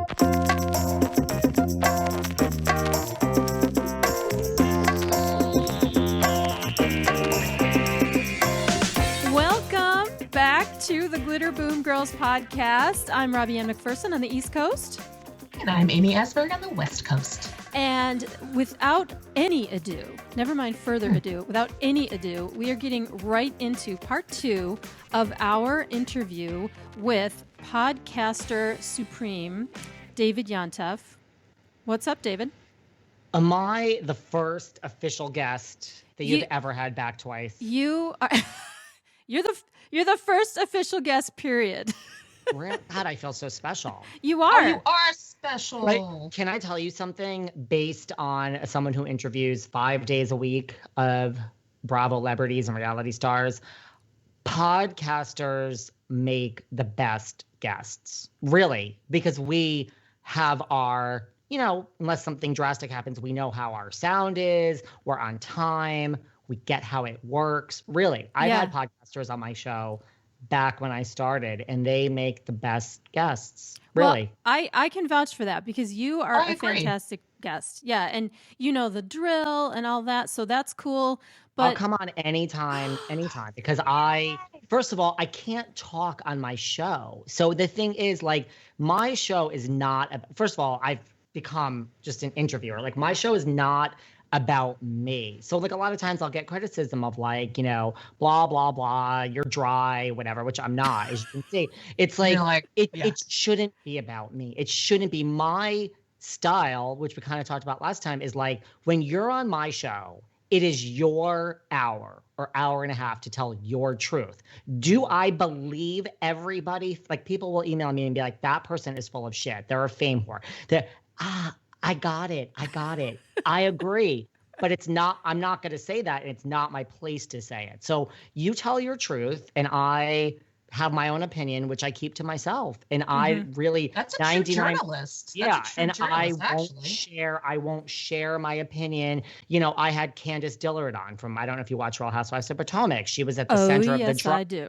Welcome back to the Glitter Boom Girls podcast. I'm Robbie Ann McPherson on the East Coast. And I'm Amy Asberg on the West Coast. And without any ado, never mind further ado, without any ado, we are getting right into part 2 of our interview with podcaster supreme, David Yontef. What's up, David? Am I the first official guest that you've ever had back twice? You are. You're the first official guest, period. God, I feel so special. You are. Oh, you are special. Like, can I tell you something based on someone who interviews 5 days a week of Bravo celebrities and reality stars? Podcasters make the best guests, really, because we have our, unless something drastic happens, we know how our sound is, we're on time, we get how it works. Really, I've had podcasters on my show back when I started, and they make the best guests. Really. Well, I can vouch for that because you are a fantastic guest. Yeah, and you know the drill and all that, so that's cool. But I'll come on anytime, because first of all, I can't talk on my show. So the thing is, like, my show is not, first of all, I've become just an interviewer. Like, my show is not about me. So like a lot of times I'll get criticism of like, blah, blah, blah, you're dry, whatever, which I'm not, as you can see. It's like, it shouldn't be about me. It shouldn't be. My style, which we kind of talked about last time, is like when you're on my show, it is your hour or hour and a half to tell your truth. Do I believe everybody? Like, people will email me and be like, that person is full of shit. They're a fame whore. I got it. I agree. But it's not, I'm not going to say that. And it's not my place to say it. So you tell your truth, and I have my own opinion, which I keep to myself. And I really, that's a true journalist. Yeah. And I won't share my opinion. I had Candace Dillard on from, I don't know if you watch Real Housewives of Potomac. She was at the center of the drama. I do.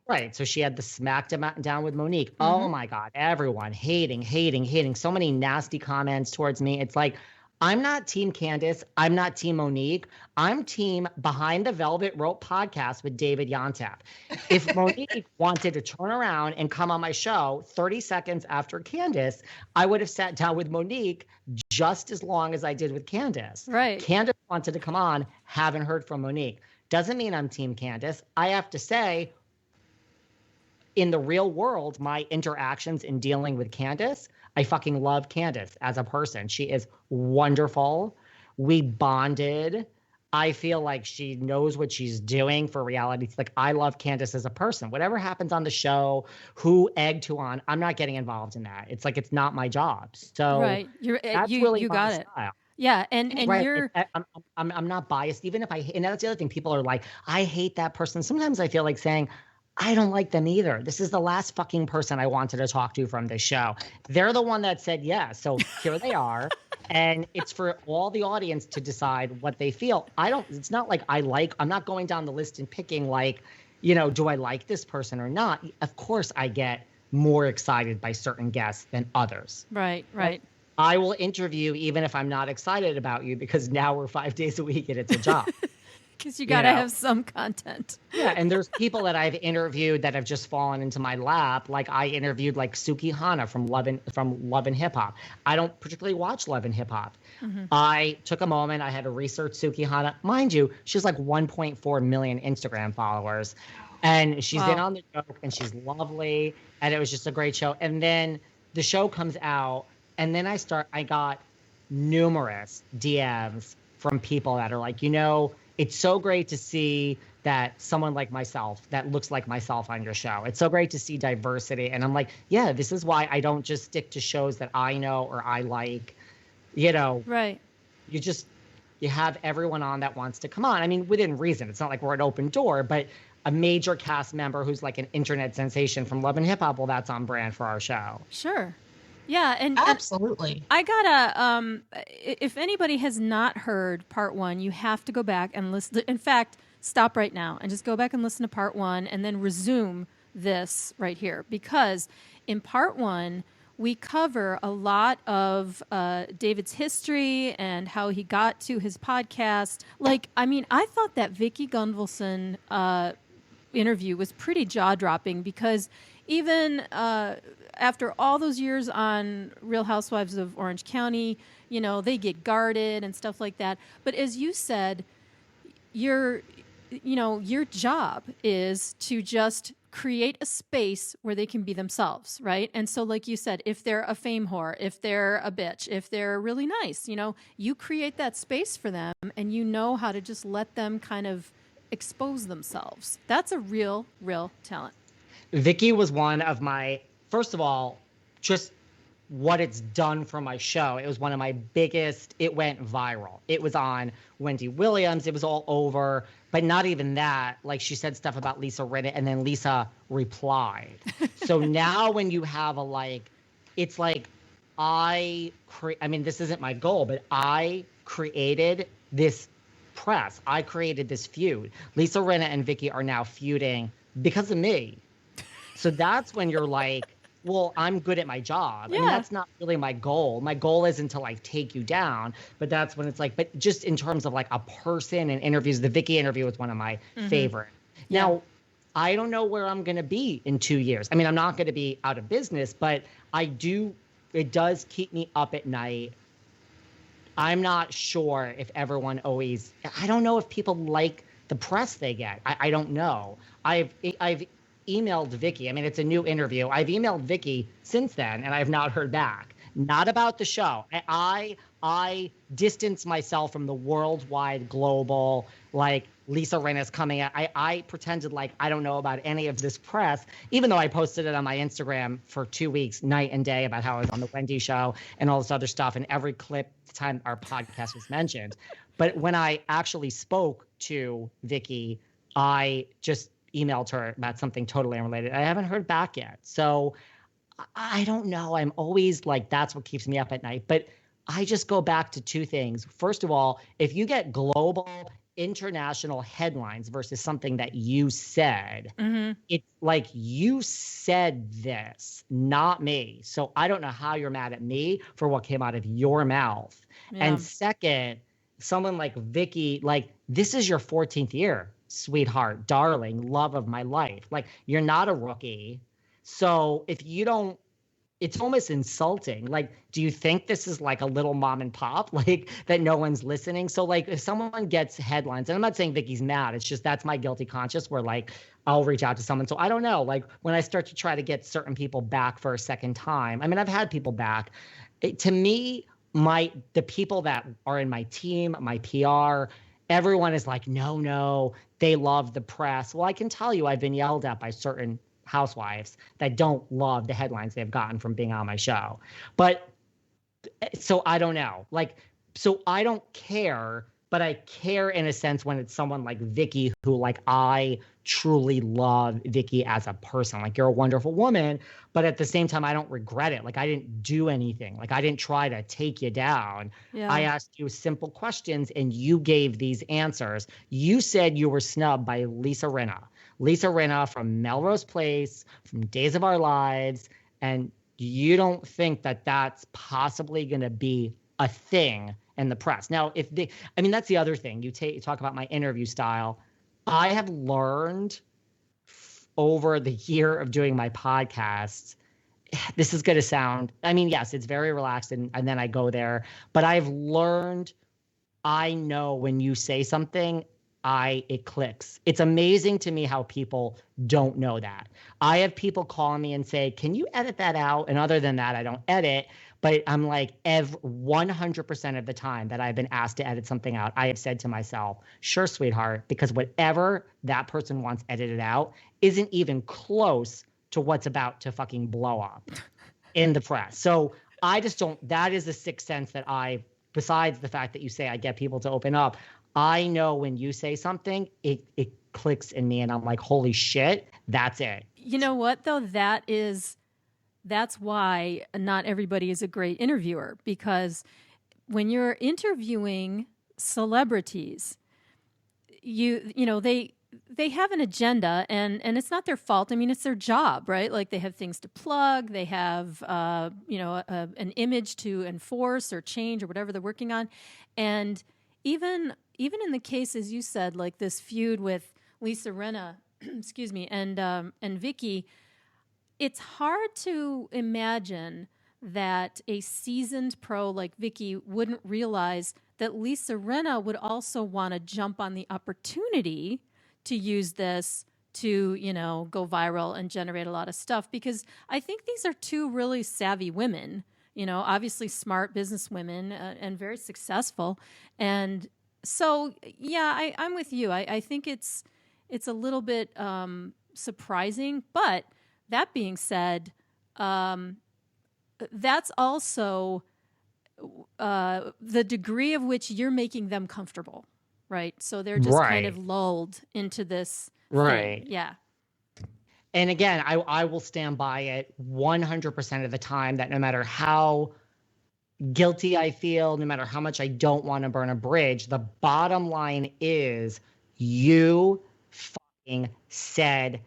Right. So she had the smack down with Monique. Oh my God. Everyone hating. So many nasty comments towards me. It's like, I'm not team Candace. I'm not team Monique. I'm team Behind the Velvet Rope podcast with David Yontef. If Monique wanted to turn around and come on my show 30 seconds after Candace, I would have sat down with Monique just as long as I did with Candace. Right. Candace wanted to come on. Haven't heard from Monique. Doesn't mean I'm team Candace. I have to say, in the real world, my interactions in dealing with Candace, I fucking love Candace as a person. She is wonderful. We bonded. I feel like she knows what she's doing for reality. Like, I love Candace as a person. Whatever happens on the show, who egged who on, I'm not getting involved in that. It's like, it's not my job. So right. that's really you my got it. style. Yeah, and right. You're I'm not biased, even if and that's the other thing. People are like, I hate that person. Sometimes I feel like saying, I don't like them either. This is the last fucking person I wanted to talk to from this show. They're the one that said yes. So here they are. And it's for all the audience to decide what they feel. It's not like I'm not going down the list and picking like, do I like this person or not? Of course I get more excited by certain guests than others. Right. I will interview even if I'm not excited about you, because now we're 5 days a week and it's a job. Because you got to have some content. Yeah, and there's people that I've interviewed that have just fallen into my lap. Like, I interviewed like Suki Hana from Love and Hip Hop. I don't particularly watch Love and Hip Hop. I took a moment. I had to research Suki Hana. Mind you, she's like 1.4 million Instagram followers. And she's in on the joke, and she's lovely. And it was just a great show. And then the show comes out, and then I got numerous DMs from people that are like, it's so great to see that someone like myself that looks like myself on your show. It's so great to see diversity. And I'm like, yeah, this is why I don't just stick to shows that I know or I like, Right. You have everyone on that wants to come on. I mean, within reason. It's not like we're an open door, but a major cast member who's like an internet sensation from Love and Hip Hop, well, that's on brand for our show. Sure. Yeah, and absolutely. I gotta, if anybody has not heard part 1, you have to go back and listen. In fact, stop right now and just go back and listen to part 1 and then resume this right here. Because in part 1, we cover a lot of David's history and how he got to his podcast. Like, I mean, I thought that Vicky Gunvalson interview was pretty jaw-dropping because even after all those years on Real Housewives of Orange County, you know, they get guarded and stuff like that. But as you said, your job is to just create a space where they can be themselves, right? And so, like you said, if they're a fame whore, if they're a bitch, if they're really nice, you know, you create that space for them and you know how to just let them kind of expose themselves. That's a real talent. Vicky was one of my, first of all, just what it's done for my show. It was one of my biggest, it went viral. It was on Wendy Williams. It was all over, but not even that. Like, she said stuff about Lisa Rinna and then Lisa replied. So now when you have it's like I mean, this isn't my goal, but I created this press. I created this feud. Lisa Rinna and Vicky are now feuding because of me. So that's when you're like, well, I'm good at my job. Yeah. I mean, that's not really my goal. My goal isn't to take you down, but that's when it's like, but just in terms of a person and interviews, the Vicky interview was one of my favorite. Yeah. Now, I don't know where I'm going to be in 2 years. I mean, I'm not going to be out of business, but it does keep me up at night. I'm not sure if everyone always, I don't know if people like the press they get. I don't know. I've emailed Vicky. I mean, it's a new interview. I've emailed Vicky since then, and I have not heard back. Not about the show. I distance myself from the worldwide, global, Lisa Rinna's coming out. I pretended I don't know about any of this press, even though I posted it on my Instagram for 2 weeks, night and day, about how I was on the Wendy show and all this other stuff, and every clip the time our podcast was mentioned. But when I actually spoke to Vicky, I just emailed her about something totally unrelated. I haven't heard back yet. So I don't know. I'm always that's what keeps me up at night. But I just go back to two things. First of all, if you get global, international headlines versus something that you said, it's like you said this, not me. So I don't know how you're mad at me for what came out of your mouth. Yeah. And second, someone like Vicky, this is your 14th year. Sweetheart, darling, love of my life. You're not a rookie. So if you don't, it's almost insulting. Do you think this is a little mom and pop, that no one's listening? So if someone gets headlines, and I'm not saying Vicky's mad, it's just that's my guilty conscience where I'll reach out to someone. So I don't know, when I start to try to get certain people back for a second time, I mean, I've had people back. To me, the people that are in my team, my PR, everyone is no, they love the press. Well, I can tell you I've been yelled at by certain housewives that don't love the headlines they've gotten from being on my show. But so I don't know. So I don't care, but I care in a sense when it's someone like Vicky who I truly love Vicky as a person. You're a wonderful woman, but at the same time, I don't regret it. I didn't do anything. I didn't try to take you down. Yeah. I asked you simple questions and you gave these answers. You said you were snubbed by Lisa Rinna. Lisa Rinna from Melrose Place, from Days of Our Lives, and you don't think that that's possibly going to be a thing in the press. Now, that's the other thing. You talk about my interview style. I have learned over the year of doing my podcasts, this is going to sound, yes, it's very relaxed and then I go there, but I've learned, I know when you say something, it clicks. It's amazing to me how people don't know that. I have people call me and say, can you edit that out? And other than that, I don't edit. But I'm 100% of the time that I've been asked to edit something out, I have said to myself, sure, sweetheart, because whatever that person wants edited out isn't even close to what's about to fucking blow up in the press. So I just don't, that is the sixth sense that besides the fact that you say I get people to open up, I know when you say something, it clicks in me and I'm like, holy shit, that's it. You know what, though? That's why not everybody is a great interviewer, because when you're interviewing celebrities, they they have an agenda, and it's not their fault. I mean, it's their job, right? Like they have things to plug, they have an image to enforce or change or whatever they're working on, and even in the case, as you said, like this feud with Lisa Rinna, excuse me, and Vicky, it's hard to imagine that a seasoned pro like Vicky wouldn't realize that Lisa Rinna would also want to jump on the opportunity to use this to, go viral and generate a lot of stuff. Because I think these are two really savvy women, obviously smart business women and very successful. And so, yeah, I'm with you. I think it's a little bit surprising. But that being said, that's also the degree of which you're making them comfortable, right? So they're just kind of lulled into this right thing. Yeah. And again, I will stand by it 100% of the time that no matter how guilty I feel, no matter how much I don't want to burn a bridge, the bottom line is you fucking said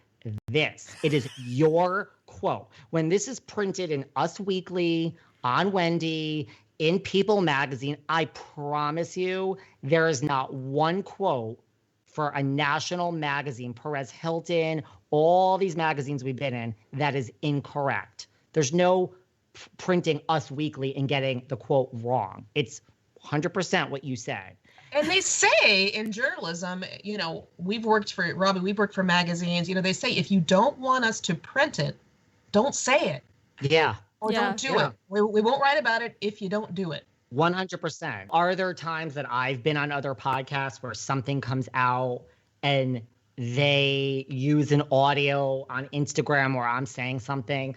this. It is your quote. When this is printed in Us Weekly, on Wendy, in People magazine, I promise you there is not one quote for a national magazine, Perez Hilton, all these magazines we've been in, that is incorrect. There's no printing Us Weekly and getting the quote wrong. It's 100% what you said. And they say in journalism, we've worked for magazines, they say if you don't want us to print it, don't say it. Yeah. Or don't do it. We won't write about it if you don't do it. 100%. Are there times that I've been on other podcasts where something comes out and they use an audio on Instagram where I'm saying something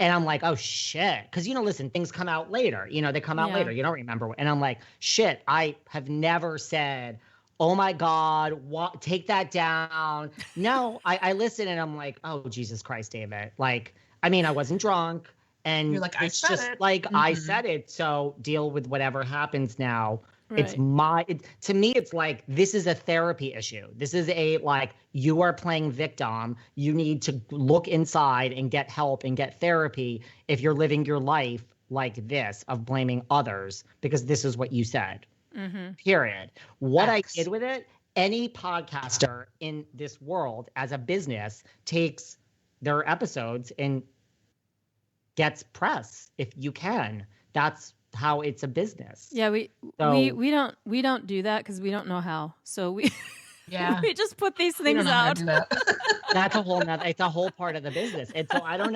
and I'm like, oh shit. Because, listen, things come out later. They come out later. You don't remember. And I'm like, shit, I have never said, oh my God, take that down. No, I listen and I'm like, oh, Jesus Christ, David. Like, I mean, I wasn't drunk. And you're like, it's just like, I said it. So deal with whatever happens now. Right. To me, it's like, this is a therapy issue. This is you are playing victim. You need to look inside and get help and get therapy if you're living your life like this of blaming others, because this is what you said, period. What I did with it, any podcaster in this world as a business takes their episodes and gets press if you can. That's how it's a business. Yeah, we don't do that because we don't know how. So we we just put these things out. That's it's a whole part of the business. And so I don't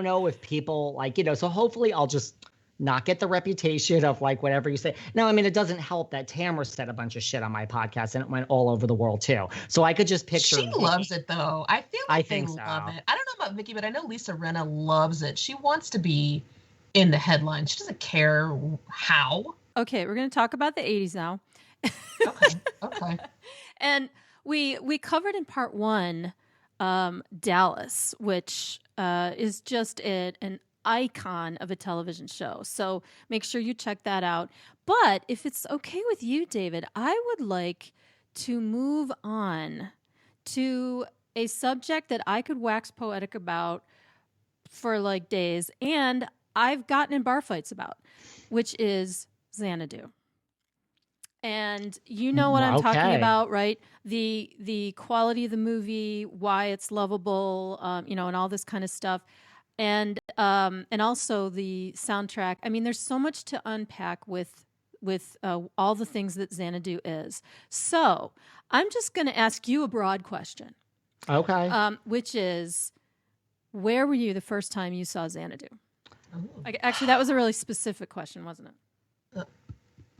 know if people so hopefully I'll just not get the reputation of whatever you say. No, I mean, it doesn't help that Tamara said a bunch of shit on my podcast and it went all over the world too. So I could just picture. She loves it though. I feel like they love it. I don't know about Vicky, but I know Lisa Rinna loves it. She wants to be in the headlines. She doesn't care how. Okay, we're going to talk about the 80s now. Okay. And we covered in part 1 Dallas, which is just an icon of a television show. So make sure you check that out. But if it's okay with you, David, I would like to move on to a subject that I could wax poetic about for days, and I've gotten in bar fights about, which is Xanadu. And you know what I'm talking about, right? The quality of the movie, why it's lovable, and all this kind of stuff. And also the soundtrack. I mean, there's so much to unpack with all the things that Xanadu is. So I'm just going to ask you a broad question. Okay. Which is, where were you the first time you saw Xanadu? Actually, that was a really specific question, wasn't it?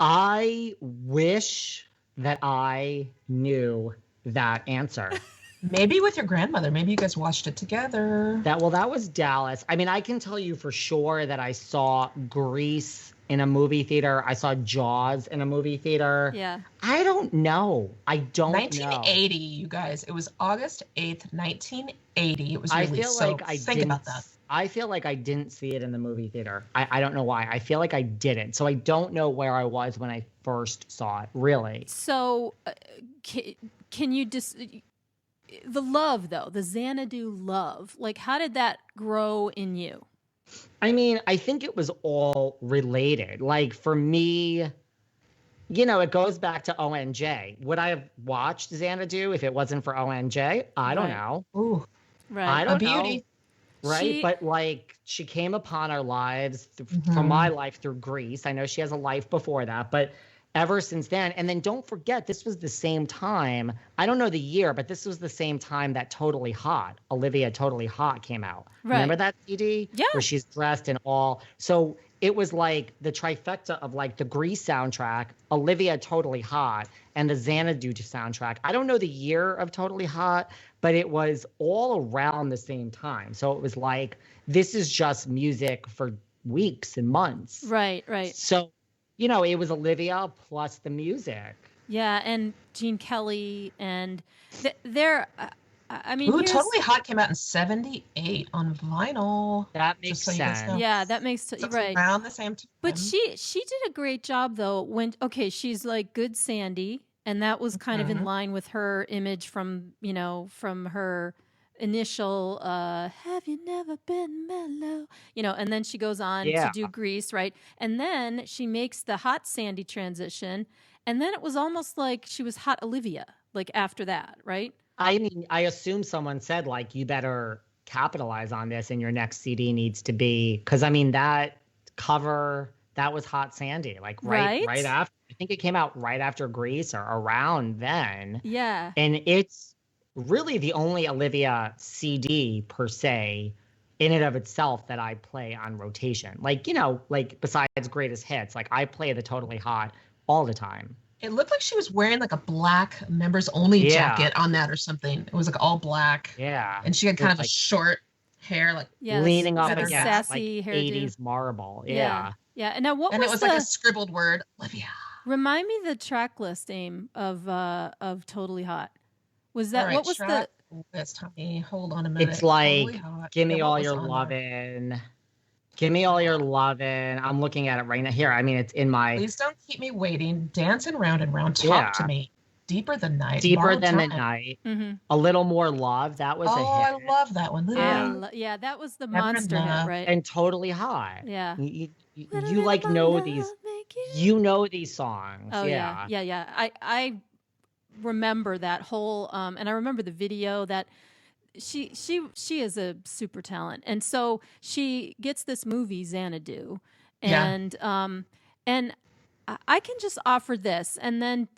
I wish that I knew that answer. Maybe with your grandmother. Maybe you guys watched it together. That was Dallas. I mean, I can tell you for sure that I saw Grease in a movie theater. I saw Jaws in a movie theater. Yeah. I don't know. 1980, you guys. It was August 8th, 1980. It was released. Think about that. I feel like I didn't see it in the movie theater. I don't know why. I feel like I didn't. So I don't know where I was when I first saw it, really. So can you just... the love, though, the Xanadu love, like, how did that grow in you? I mean, I think it was all related. Like, for me, it goes back to ONJ. Would I have watched Xanadu if it wasn't for ONJ? I don't know. Ooh, right. I don't a beauty. know. Right. But like, she came upon our lives from my life through Greece. I know she has a life before that, but ever since then. And then don't forget, this was the same time. I don't know the year, but this was the same time that Totally Hot, Olivia Totally Hot came out. Right. Remember that CD? Yeah. Where she's dressed in all. So it was like the trifecta of like the Grease soundtrack, Olivia Totally Hot, and the Xanadu soundtrack. I don't know the year of Totally Hot, but it was all around the same time. So it was like, this is just music for weeks and months. Right, right. So, it was Olivia plus the music. Yeah, and Gene Kelly, and they're, I mean, Totally Hot came out in '78 on vinyl. That makes sense. Yeah, that makes right around the same time. But she did a great job though. When she's like Good Sandy, and that was kind of in line with her image from her initial "Have You Never Been Mellow," and then she goes on to do Grease, right? And then she makes the Hot Sandy transition, and then it was almost like she was Hot Olivia, like after that, right? I mean, I assume someone said, like, you better capitalize on this and your next CD needs to be, because I mean, that cover, that was Hot Sandy, like right after, I think it came out right after Grease or around then. Yeah. And it's really the only Olivia CD per se in and of itself that I play on rotation. Like, like besides Greatest Hits, like I play the Totally Hot all the time. It looked like she was wearing like a black members only jacket on that or something. It was like all black. Yeah. And she had kind of a short hair, like leaning up against sassy like hairdo. 80s marble. Yeah. Yeah. And now it was like a scribbled word, Olivia. Remind me the track list, Aim, of Totally Hot. Was that what was the list? Tommy, hold on a minute. It's like Give Me All Your Lovin'. Give Me All Your Lovin'. I'm looking at it right now. Here, I mean, it's in my... Please Don't Keep Me Waiting. Dancing Round and Round. Talk to Me. Deeper Than Night. Deeper Than the Night. Mm-hmm. A Little More Love. That was a hit. Oh, I love that one. Yeah, that was the monster hit, right? And Totally Hot. Yeah. You like know these... You know these songs. Oh, yeah. I remember that whole... and I remember the video that... She is a super talent, and so she gets this movie Xanadu, and and I can just offer this, and then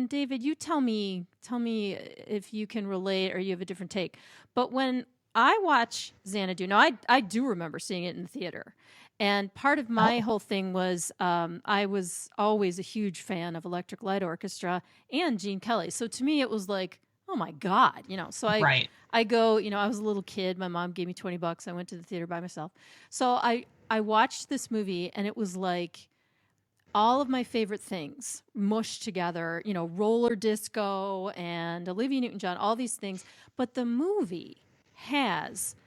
David, you tell me if you can relate or you have a different take. But when I watch Xanadu, now I do remember seeing it in the theater, and part of my whole thing was I was always a huge fan of Electric Light Orchestra and Gene Kelly, so to me it was like, oh my God, so I go, I was a little kid. My mom gave me $20. I went to the theater by myself. So I watched this movie, and it was like all of my favorite things mushed together, roller disco and Olivia Newton-John, all these things. But the movie has,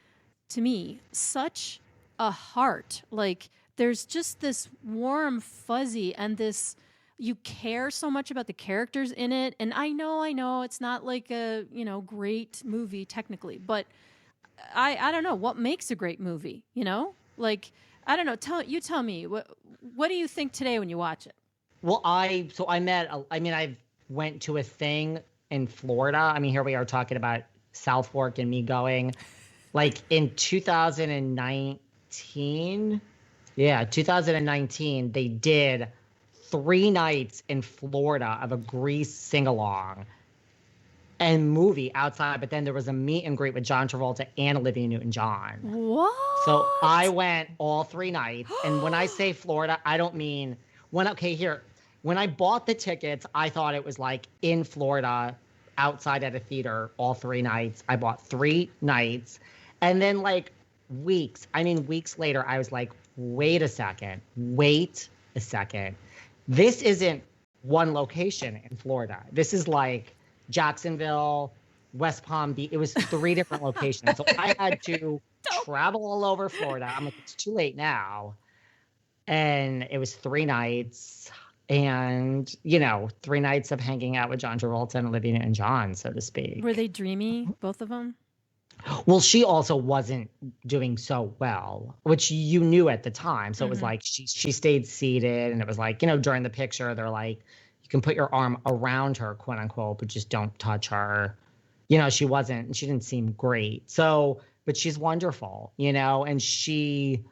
to me, such a heart. Like there's just this warm fuzzy and this... You care so much about the characters in it. And I know it's not like a, great movie technically, but I don't know what makes a great movie, Like, I don't know. Tell me, what do you think today when you watch it? Well, I went to a thing in Florida. I mean, here we are talking about South Fork and me going like in 2019. Yeah, 2019, they did 3 nights in Florida of a Grease sing-along and movie outside, but then there was a meet and greet with John Travolta and Olivia Newton-John. What? So I went all 3 nights, and when I say Florida, I don't mean when I bought the tickets, I thought it was like in Florida, outside at a theater, all 3 nights. I bought 3 nights, and then like weeks later, I was like, wait a second. This isn't one location in Florida. This is like Jacksonville, West Palm Beach. It was 3 different locations. So I had to travel all over Florida. I'm like, it's too late now. And it was 3 nights. and 3 nights of hanging out with John Travolta and Olivia Newton-John, so to speak. Were they dreamy, both of them? Well, she also wasn't doing so well, which you knew at the time. So it was like she stayed seated, and it was like, during the picture, they're like, you can put your arm around her, quote unquote, but just don't touch her. She didn't seem great. So, but she's wonderful, and she,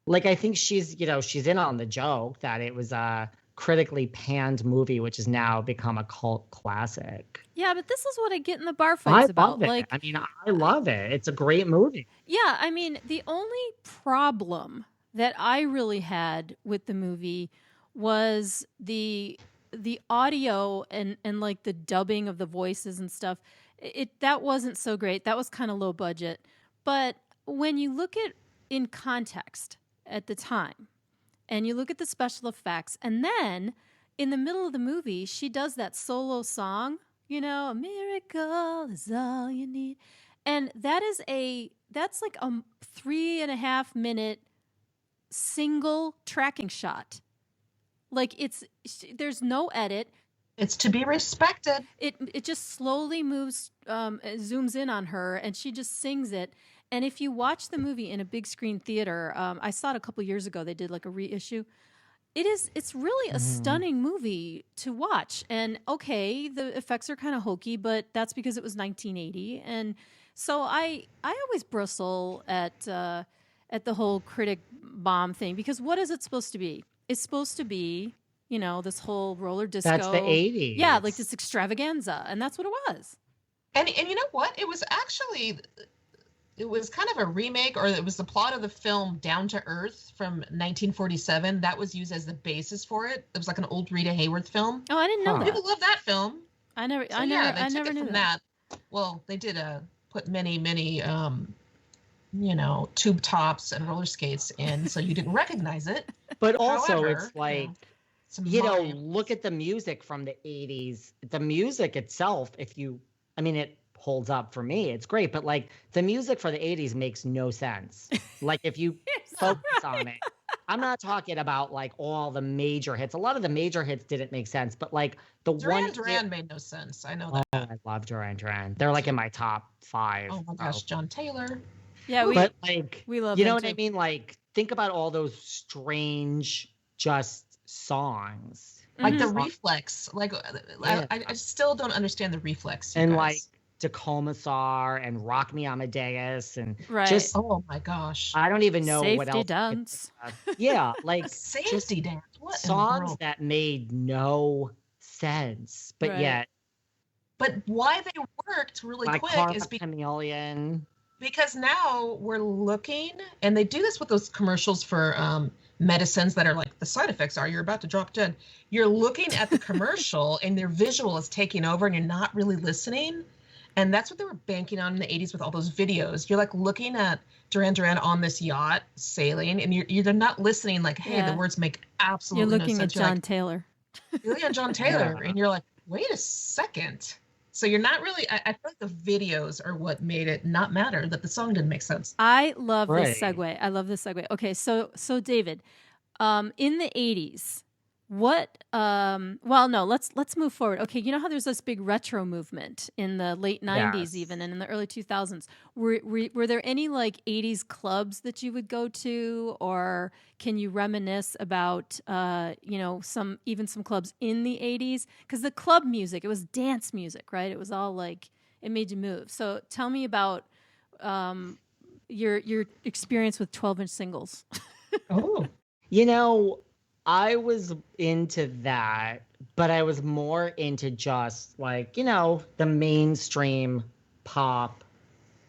like, I think she's in on the joke that it was a critically panned movie, which has now become a cult classic. Yeah, but this is what I get in the bar fights about. Like, I mean, I love it. It's a great movie. Yeah, I mean, the only problem that I really had with the movie was the audio and like the dubbing of the voices and stuff. That wasn't so great. That was kind of low budget. But when you look at in context at the time, and you look at the special effects, and then in the middle of the movie, she does that solo song, a miracle is all you need. And that's like a 3.5 minute single tracking shot. Like there's no edit. It's to be respected. It just slowly moves, zooms in on her, and she just sings it. And if you watch the movie in a big screen theater, I saw it a couple years ago. They did like a reissue. It's really a stunning movie to watch. And okay, the effects are kind of hokey, but that's because it was 1980. And so I always bristle at the whole critic bomb thing, because what is it supposed to be? It's supposed to be, this whole roller disco. That's the 80s. Yeah, like this extravaganza, and that's what it was. And you know what? It was kind of a remake, or it was the plot of the film Down to Earth from 1947. That was used as the basis for it. It was like an old Rita Hayworth film. Oh, I didn't know that. People love that film. I never knew that. Well, they did put many tube tops and roller skates in, so you didn't recognize it. But also, however, it's like, look at the music from the 80s. The music itself, it holds up for me. It's great, but like the music for the 80s makes no sense. Like if you focus on it, I'm not talking about like all the major hits. A lot of the major hits didn't make sense, but like Duran made no sense. I know that. I love Duran. They're like in my top 5. Oh my gosh, John Taylor. Yeah, we love. You know what too. I mean? Like think about all those strange just songs. Like the Reflex. Like I still don't understand the Reflex. And guys. Like Tacoma Star and Rock Me Amadeus and just oh my gosh, I don't even know Safety what else. Dance. Yeah, like Safety Dance. What songs that made no sense, but yet. But why they worked really quick is because now we're looking, and they do this with those commercials for medicines that are like the side effects are you're about to drop dead. You're looking at the commercial and their visual is taking over, and you're not really listening. And that's what they were banking on in the 80s with all those videos. You're like looking at Duran on this yacht sailing, and you're not listeling like, hey, the words make absolutely no sense. You're looking at John Taylor. You're looking at John Taylor, and you're like, wait a second. So you're not really, I feel like the videos are what made it not matter that the song didn't make sense. I love this segue. Okay, so David, in the 80s, what let's move forward. Okay, you know how there's this big retro movement in the late 90s even, and in the early 2000s. Were there any like 80s clubs that you would go to, or can you reminisce about some clubs in the 80s? Because the club music, it was dance music, right? It was all like, it made you move. So tell me about your experience with 12-inch singles. I was into that, but I was more into just like, the mainstream pop,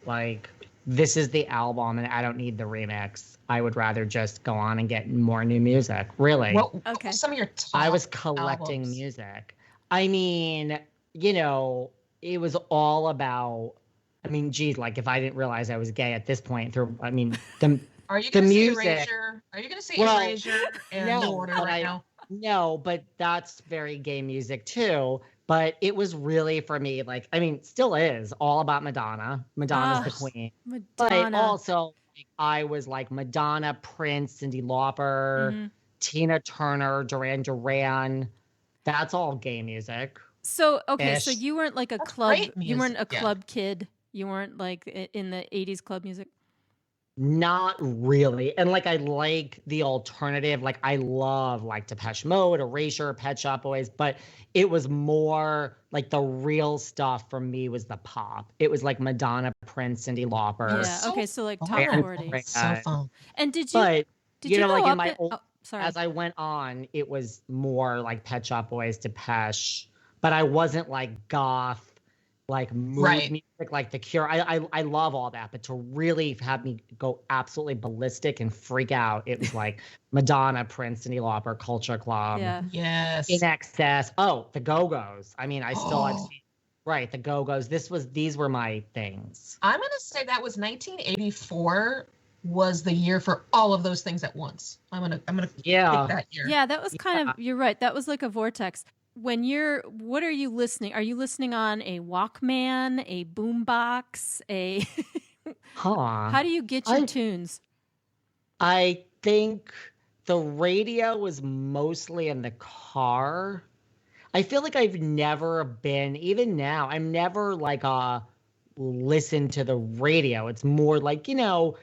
like this is the album and I don't need the remix. I would rather just go on and get more new music, really. Well, okay. Some of your top I was collecting albums. Music. I mean, it was all about, like if I didn't realize I was gay at this point Are you going to say Erasure? Are you going to say Erasure and Order right now? No, but that's very gay music too. But it was really for me, like, still is all about Madonna. Madonna's the queen. Madonna. But also, I was like Madonna, Prince, Cyndi Lauper, Tina Turner, Duran Duran. That's all gay music. So, okay, so you weren't like a club, you weren't a club yeah. kid. You weren't like in the 80s club music. Not really. And like I like the alternative. Like I love like Depeche Mode, Erasure, Pet Shop Boys, but it was more like the real stuff for me was the pop. It was like Madonna, Prince, Cyndi Lauper. Yeah. Okay. So like top 40. So fun. And did you you know, go like up in my old, sorry. as I went on, it was more like Pet Shop Boys, Depeche, but I wasn't like goth, like mood music, like The Cure. I love all that, but to really have me go absolutely ballistic and freak out, it was like Madonna, Prince, Cyndi Lauper, Culture Club, yes, In Excess. Oh, the Go-Go's. I mean, I still have seen, the Go-Go's. These were my things. I'm gonna say that was 1984 was the year for all of those things at once. I'm gonna pick that year. Yeah, that was kind of, you're right. That was like a vortex. What are you listening? Are you listening on a Walkman, a boombox, how do you get your tunes? I think the radio was mostly in the car. I feel like I've never been, even now, I'm never like listen to the radio. It's more like, you know,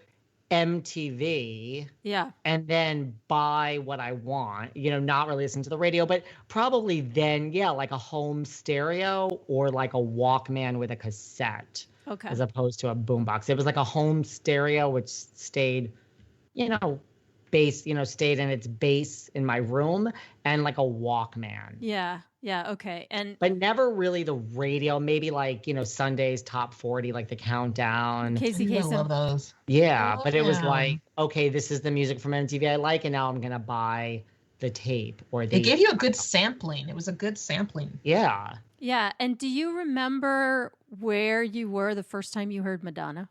MTV. Yeah. And then buy what I want, you know, not really listen to the radio, but probably then, like a home stereo or like a Walkman with a cassette. Okay. As opposed to a boombox. It was like a home stereo, which stayed, stayed in its base in my room, and like a Walkman. Yeah. Yeah. Okay. But never really the radio. Maybe like, Sunday's top 40, like the countdown. Casey Kasem. I love those. Yeah. But it was like, okay, this is the music from MTV I like, and now I'm going to buy the tape or the. It gave you a good sampling. It was a good sampling. Yeah. Yeah. And do you remember where you were the first time you heard Madonna?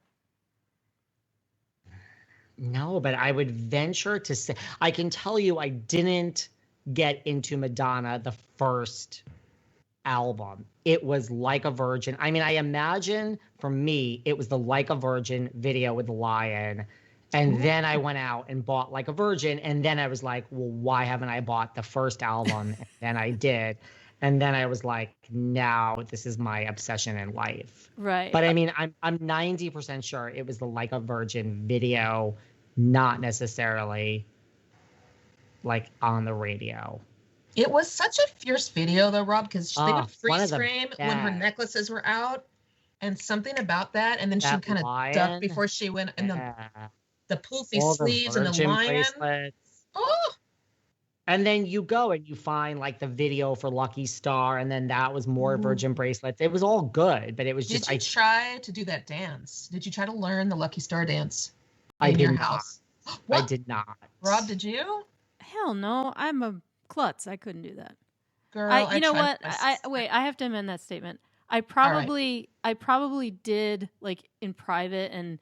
No, but I would venture to say, I can tell you I didn't get into Madonna the first album. It was Like a Virgin. I mean, I imagine for me, it was the Like a Virgin video with the lion. And then I went out and bought Like a Virgin. And then I was like, well, why haven't I bought the first album? And then I did. And then I was like, now this is my obsession in life. Right. But I mean, I'm 90% sure it was the Like a Virgin video, not necessarily like on the radio. It was such a fierce video though, Rob, because they would freeze frame when her necklaces were out, and something about that, and then she kind of ducked before she went, and the poofy sleeves and the lion. Bracelets. Oh. And then you go and you find like the video for Lucky Star, and then that was more Virgin bracelets. It was all good, but it was just. Did you try to do that dance? Did you try to learn the Lucky Star dance in your house? I did not. Rob, did you? Hell no, I'm a klutz. I couldn't do that. Girl, you know what? I have to amend that statement. I probably did like in private, and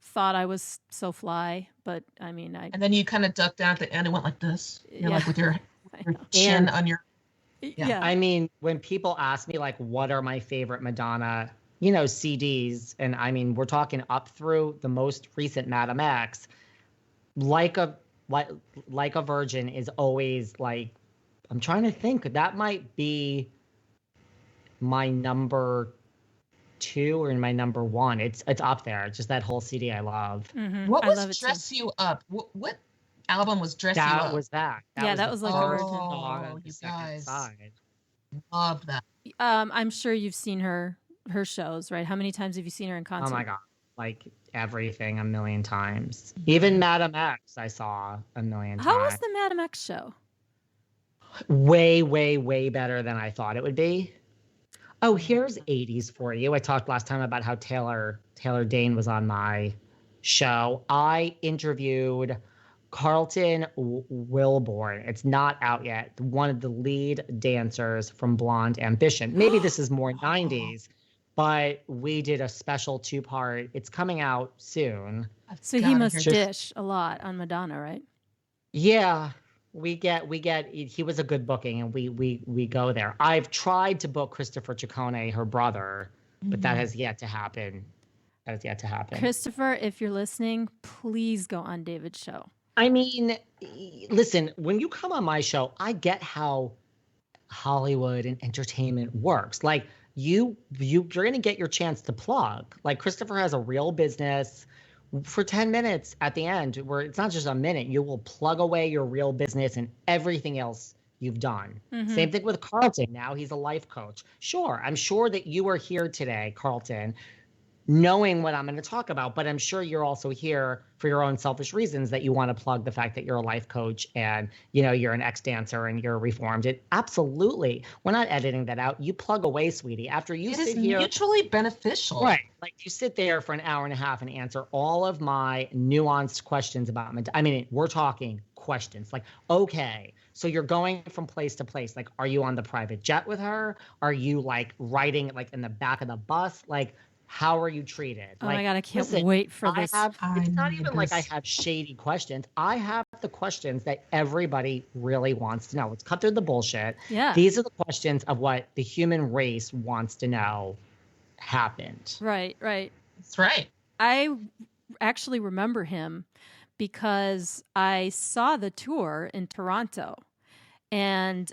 thought I was so fly, but I mean, and then you kind of ducked down at the end and went like this, like with your chin on your. Yeah. I mean, when people ask me like, what are my favorite Madonna, CDs, and I mean, we're talking up through the most recent Madame X, like a Virgin is always like, I'm trying to think, that might be my number 2 or my number 1. It's up there. Just that whole CD I love. Mm-hmm. What was Dress You Up? What album was Dress You Up? That was that. That was like a Virgin. Oh, you guys. Love that. I'm sure you've seen her shows, right? How many times have you seen her in concert? Oh my God. Like everything 1 million times. Even Madame X I saw 1 million times. How was the Madame X show? Way, way, way better than I thought it would be. Oh, here's 80s for you. I talked last time about how Taylor Dane was on my show. I interviewed Carlton Wilborn. It's not out yet. One of the lead dancers from Blonde Ambition. Maybe this is more 90s, but we did a special 2-part. It's coming out soon. So he must dish a lot on Madonna, right? Yeah. We get he was a good booking, and we go there. I've tried to book Christopher Ciccone, her brother, but that has yet to happen. Christopher, if you're listening, please go on David's show. I mean, listen, when you come on my show, I get how Hollywood and entertainment works. Like you're going to get your chance to plug. Like Christopher has a real business for 10 minutes at the end where it's not just a minute. You will plug away your real business and everything else you've done. Same thing with Carlton. Now he's a life coach. Sure, I'm sure that you are here today, Carlton, knowing what I'm going to talk about, but I'm sure you're also here for your own selfish reasons that you want to plug the fact that you're a life coach and, you're an ex-dancer and you're reformed. Absolutely. We're not editing that out. You plug away, sweetie. After you sit here. It is mutually beneficial. Right. Like you sit there for an hour and a half and answer all of my nuanced questions about, we're talking questions like, okay, so you're going from place to place. Like, are you on the private jet with her? Are you like riding like in the back of the bus? Like, how are you treated? Oh my God, I can't wait for this. It's not even like I have shady questions. I have the questions that everybody really wants to know. Let's cut through the bullshit. Yeah. These are the questions of what the human race wants to know happened. Right. That's right. I actually remember him because I saw the tour in Toronto. And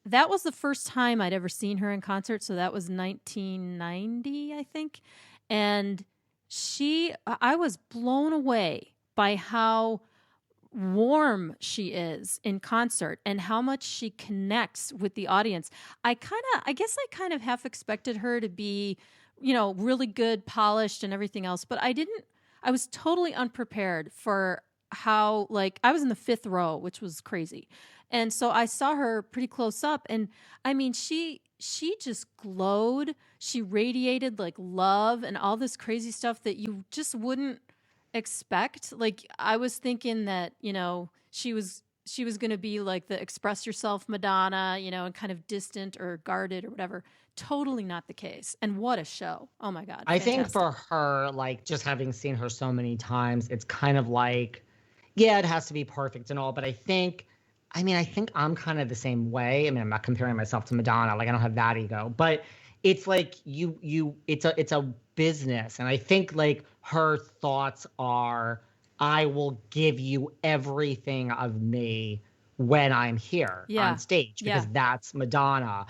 that was the first time I'd ever seen her in concert. So that was 1990, I think. And I was blown away by how warm she is in concert and how much she connects with the audience. I guess I kind of half expected her to be, really good, polished and everything else, but I was totally unprepared for how, like, I was in the 5th row, which was crazy. And so I saw her pretty close up, and she just glowed. She radiated like love and all this crazy stuff that you just wouldn't expect. Like, I was thinking that, she was going to be like the express yourself Madonna, and kind of distant or guarded or whatever. Totally not the case. And what a show. Oh my God. I fantastic. think for her, like, just having seen her so many times, it's kind of like, yeah, it has to be perfect and all, but I think I'm kind of the same way. I'm not comparing myself to Madonna. Like, I don't have that ego, but it's like it's a business. And I think like her thoughts are, I will give you everything of me when I'm here on stage, because that's Madonna.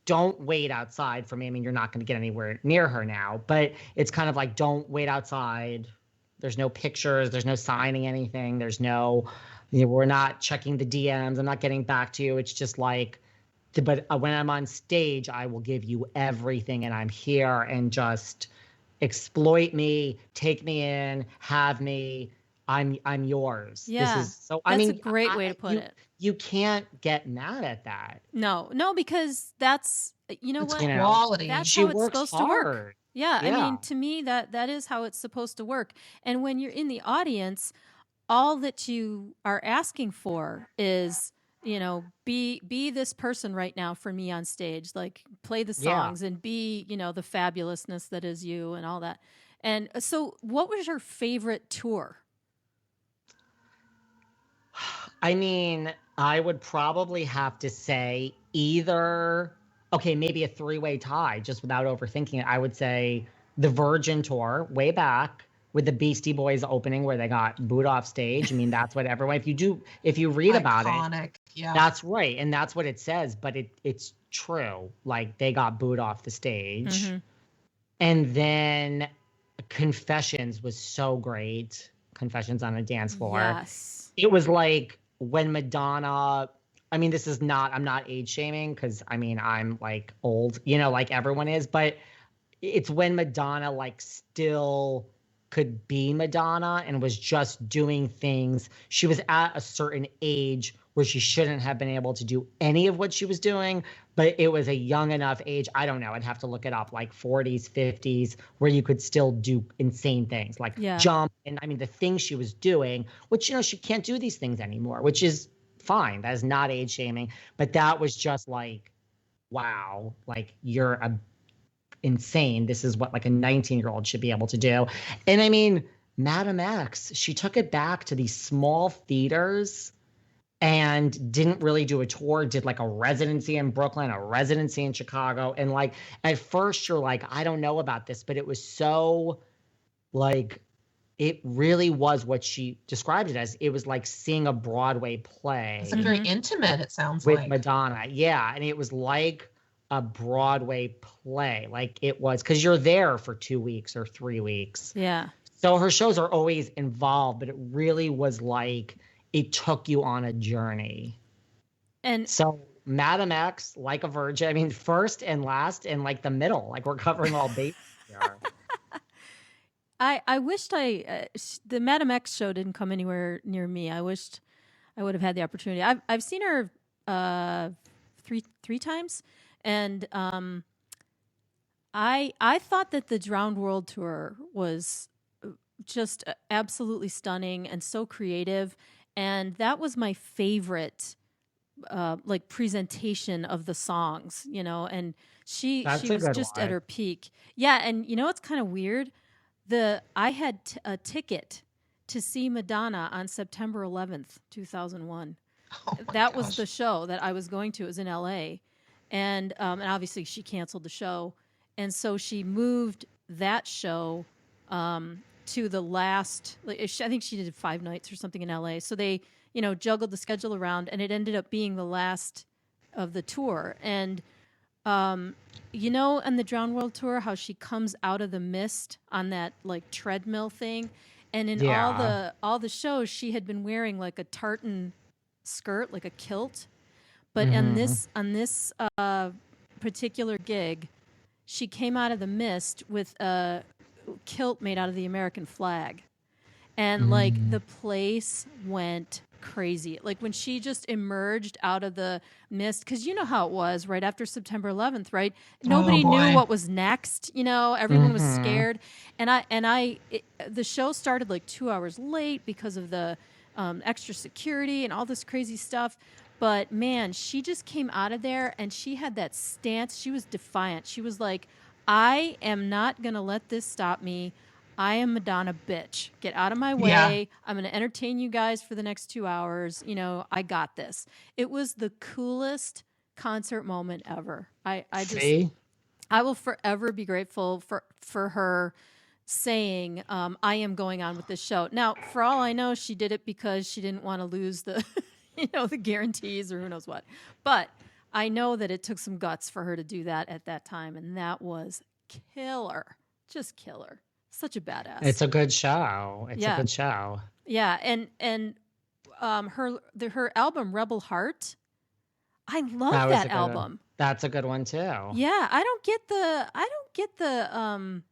Don't wait outside for me. You're not going to get anywhere near her now, but it's kind of like, don't wait outside. There's no pictures. There's no signing anything. There's no, we're not checking the DMs. I'm not getting back to you. It's just like, but when I'm on stage, I will give you everything, and I'm here, and just exploit me, take me in, have me. I'm yours. Yeah. That's a great way to put it. You can't get mad at that. No, because that's, what? Quality. That's she how it's works supposed hard. to work. Yeah. To me, that is how it's supposed to work. And when you're in the audience, all that you are asking for is, be this person right now for me on stage, like play the songs and be, the fabulousness that is you and all that. And so what was your favorite tour? I would probably have to say either, maybe a 3-way tie, just without overthinking it. I would say the Virgin tour way back with the Beastie Boys opening where they got booed off stage. That's what everyone, if you read about it, that's right. And that's what it says, but it's true. Like, they got booed off the stage. Mm-hmm. And then Confessions was so great. Confessions on a Dance Floor. Yes. It was like when Madonna, I'm not age shaming because I'm like old, like everyone is, but it's when Madonna like still could be Madonna and was just doing things. She was at a certain age where she shouldn't have been able to do any of what she was doing, but it was a young enough age. I don't know. I'd have to look it up, like 40s, 50s, where you could still do insane things like jump. And the things she was doing, which, she can't do these things anymore, which is fine. That is not age shaming. But that was just like, wow, like you're insane. This is what like a 19-year-old should be able to do. And Madam X, she took it back to these small theaters and didn't really do a tour, did like a residency in Brooklyn, a residency in Chicago. And like, at first you're like, I don't know about this, but it was so like it really was what she described it as. It was like seeing a Broadway play. It's like very intimate, it sounds with like. Madonna. Yeah. And it was like a Broadway play. Like it was, because you're there for 2 weeks or 3 weeks. Yeah. So her shows are always involved, but it really was like it took you on a journey. And so Madam X, like a virgin, I mean, first and last and like the middle, like we're covering all bases here. I wished the Madam X show didn't come anywhere near me. I wished I would have had the opportunity. I've seen her three times, and I thought that the Drowned World tour was just absolutely stunning and so creative, and that was my favorite like presentation of the songs, you know. And she was just at her peak. Yeah, and you know it's kind of weird. I had a ticket to see Madonna on September 11th, 2001. That was the show that I was going to. It was in LA. And obviously she canceled the show. And so she moved that show to the last, I think she did 5 nights or something in LA. So they, you know, juggled the schedule around, and it ended up being the last of the tour. And you know, on the Drowned World tour, how she comes out of the mist on that like treadmill thing, and in all the shows, she had been wearing like a tartan skirt, like a kilt. But on this particular gig, she came out of the mist with a kilt made out of the American flag, and like the place went crazy. Like when she just emerged out of the mist, because you know how it was right after September 11th, right? Nobody knew what was next. You know, everyone was scared, and the show started like 2 hours late because of the extra security and all this crazy stuff. But man, she just came out of there, and she had that stance. She was defiant. She was like, "I am not gonna let this stop me. I am Madonna, bitch. Get out of my way. Yeah. I'm going to entertain you guys for the next 2 hours. You know, I got this." It was the coolest concert moment ever. I will forever be grateful for her saying, I am going on with this show. Now, for all I know, she did it because she didn't want to lose the, you know, the guarantees or who knows what. But I know that it took some guts for her to do that at that time. And that was killer. Just killer. Such a badass. It's a good show. It's a good show. Yeah, and her album Rebel Heart, I love that album. That's a good one too. Yeah, I don't get the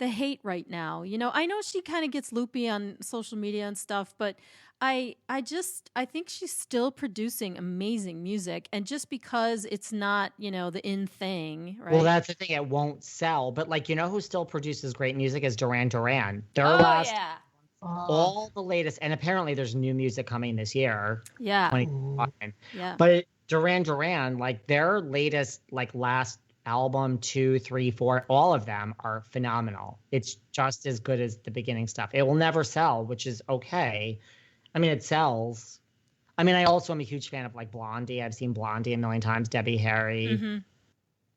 hate right now. You know, I know she kind of gets loopy on social media and stuff, but I think she's still producing amazing music, and just because it's not, you know, the in thing, right? Well, that's the thing; it won't sell. But like, you know, who still produces great music is Duran Duran. All the latest, and apparently there's new music coming this year. Yeah, yeah. But Duran Duran, like their latest, like last album, 2, 3, 4, all of them are phenomenal. It's just as good as the beginning stuff. It will never sell, which is okay. I mean, it sells. I mean, I also am a huge fan of like Blondie. I've seen Blondie a million times. Debbie Harry. Mm-hmm.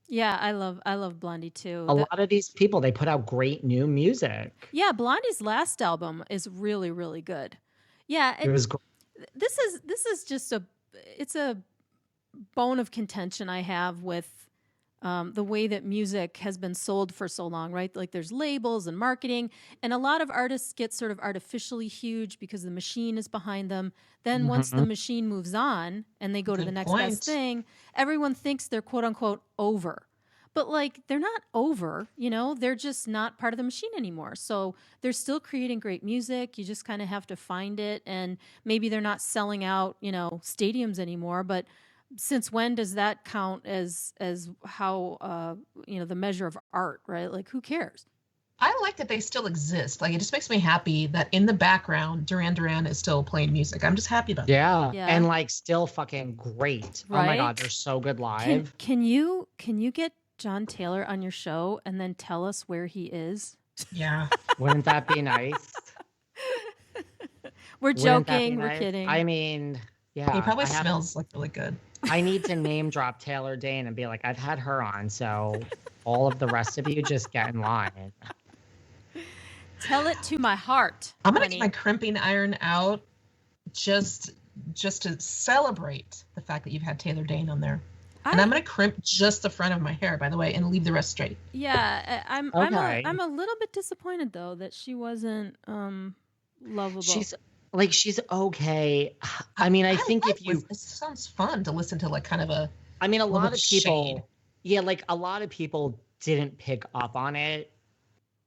Yeah, I love Blondie too. A lot of these people, they put out great new music. Yeah, Blondie's last album is really, really good. Yeah, it was great. This is just it's a bone of contention I have with the way that music has been sold for so long, right? Like there's labels and marketing, and a lot of artists get sort of artificially huge because the machine is behind them. Then once the machine moves on and they go to the next best thing, everyone thinks they're quote unquote over. But like they're not over, you know, they're just not part of the machine anymore. So they're still creating great music. You just kind of have to find it, and maybe they're not selling out, you know, stadiums anymore, but since when does that count as how you know, the measure of art, right? Like who cares? I like that they still exist. Like it just makes me happy that in the background Duran Duran is still playing music. I'm just happy about that. Yeah. And like still fucking great. Right? Oh my God, they're so good live. Can you get John Taylor on your show and then tell us where he is? Yeah. Wouldn't that be nice? We're joking, we're kidding. I mean, yeah. He probably smells like really good. I need to name drop Taylor Dane and be like, I've had her on, so all of the rest of you just get in line. Tell it to my heart. I'm going to get my crimping iron out just to celebrate the fact that you've had Taylor Dayne on there. And I'm going to crimp just the front of my hair, by the way, and leave the rest straight. Yeah, I'm a little bit disappointed though that she wasn't lovable. She's okay. I mean, I think if you, it sounds fun to listen to, like kind of a. I mean, a lot of people, shade. yeah, like a lot of people didn't pick up on it.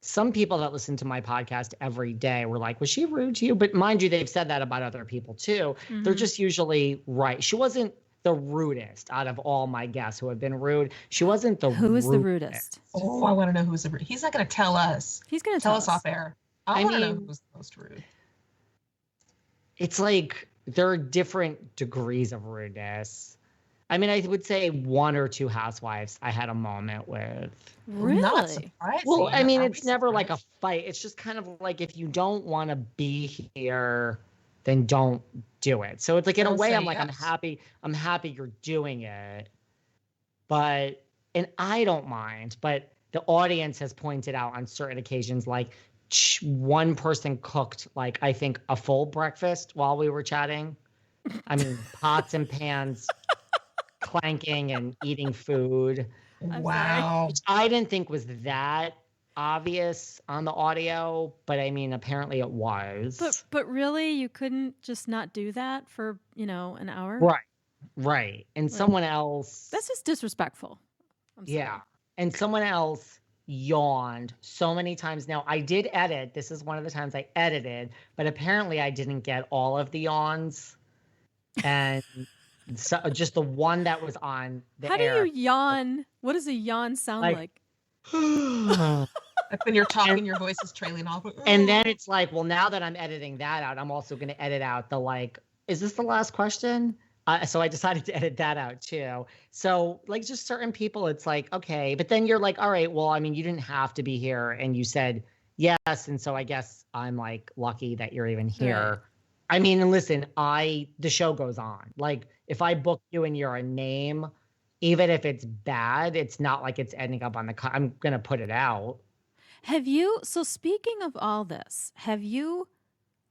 Some people that listen to my podcast every day were like, was she rude to you? But mind you, they've said that about other people too. Mm-hmm. They're just usually right. She wasn't the rudest out of all my guests who have been rude. She wasn't the Who is the rudest? Oh, I want to know who's the rudest. He's not going to tell us. He's going to tell us off air. I want to know who's the most rude. It's like there are different degrees of rudeness. I mean, I would say 1 or 2 housewives I had a moment with. Really? Not surprising. Well, I mean, it's never like a fight. It's just kind of like if you don't want to be here, then don't do it. So it's like in a way, I'm like, yes. I'm happy you're doing it. And I don't mind, but the audience has pointed out on certain occasions, like one person cooked, like, I think a full breakfast while we were chatting. I mean, pots and pans clanking and eating food. Wow. Which I didn't think was that obvious on the audio, but I mean, apparently it was. But really, you couldn't just not do that for, an hour? Right. And someone else. That's just disrespectful. Yeah. And someone else yawned so many times. Now, I did edit. This is one of the times I edited, but apparently I didn't get all of the yawns. And so just the one that was on the air. How do you yawn? What does a yawn sound like? Like when you're talking, your voice is trailing off. And then it's like, well, now that I'm editing that out, I'm also going to edit out the like, is this the last question? So I decided to edit that out too. So like just certain people, it's like, okay. But then you're like, all right, well, I mean, you didn't have to be here. And you said yes. And so I guess I'm like lucky that you're even here. Right. I mean, and listen, the show goes on. Like if I book you and you're a name, even if it's bad, it's not like it's ending up on I'm going to put it out. So speaking of all this, have you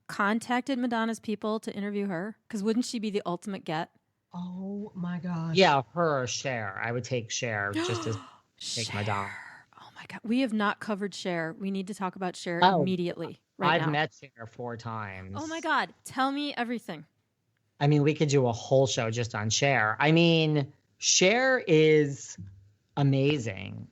contacted Madonna's people to interview her? Because wouldn't she be the ultimate get? Oh my gosh. Yeah, her or Cher. I would take Cher just as take Madonna. Oh my God. We have not covered Cher. We need to talk about Cher immediately. I've met Cher 4 times. Oh my God. Tell me everything. I mean, we could do a whole show just on Cher. I mean, Cher is amazing.